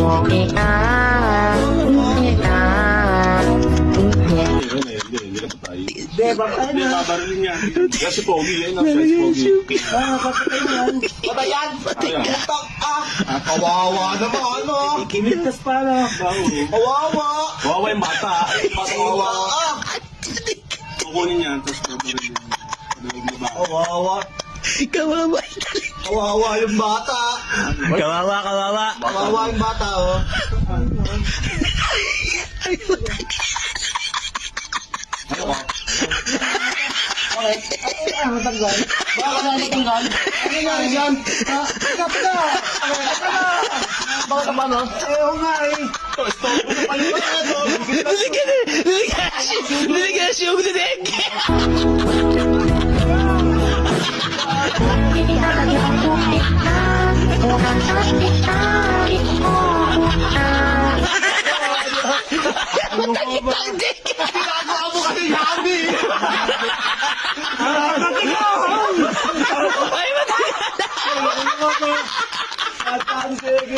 Hindi na patay. Hindi, babarilin niya. Kasi pogi, yan ang size pogi. Patay yan. Patay yan. Putak kawawa naman, ano? Kinigtas pa, no? Kawawa. Kawawa yung bata. Kawawa. Kukunin niya, tapos babarilin. Kawawa. Kawawa. Kawawa yung bata. Kawawa, kawawa. Kawawa yung bata, oh. Ano tanggal? Bakit na natanggal? Ano nangyari dyan? Ha? Teka! Bakit naman, no? Oo nga, eh. Niligas yung dinig. Ginagawa mo kasi yabi. Ay, matay. At ang sige.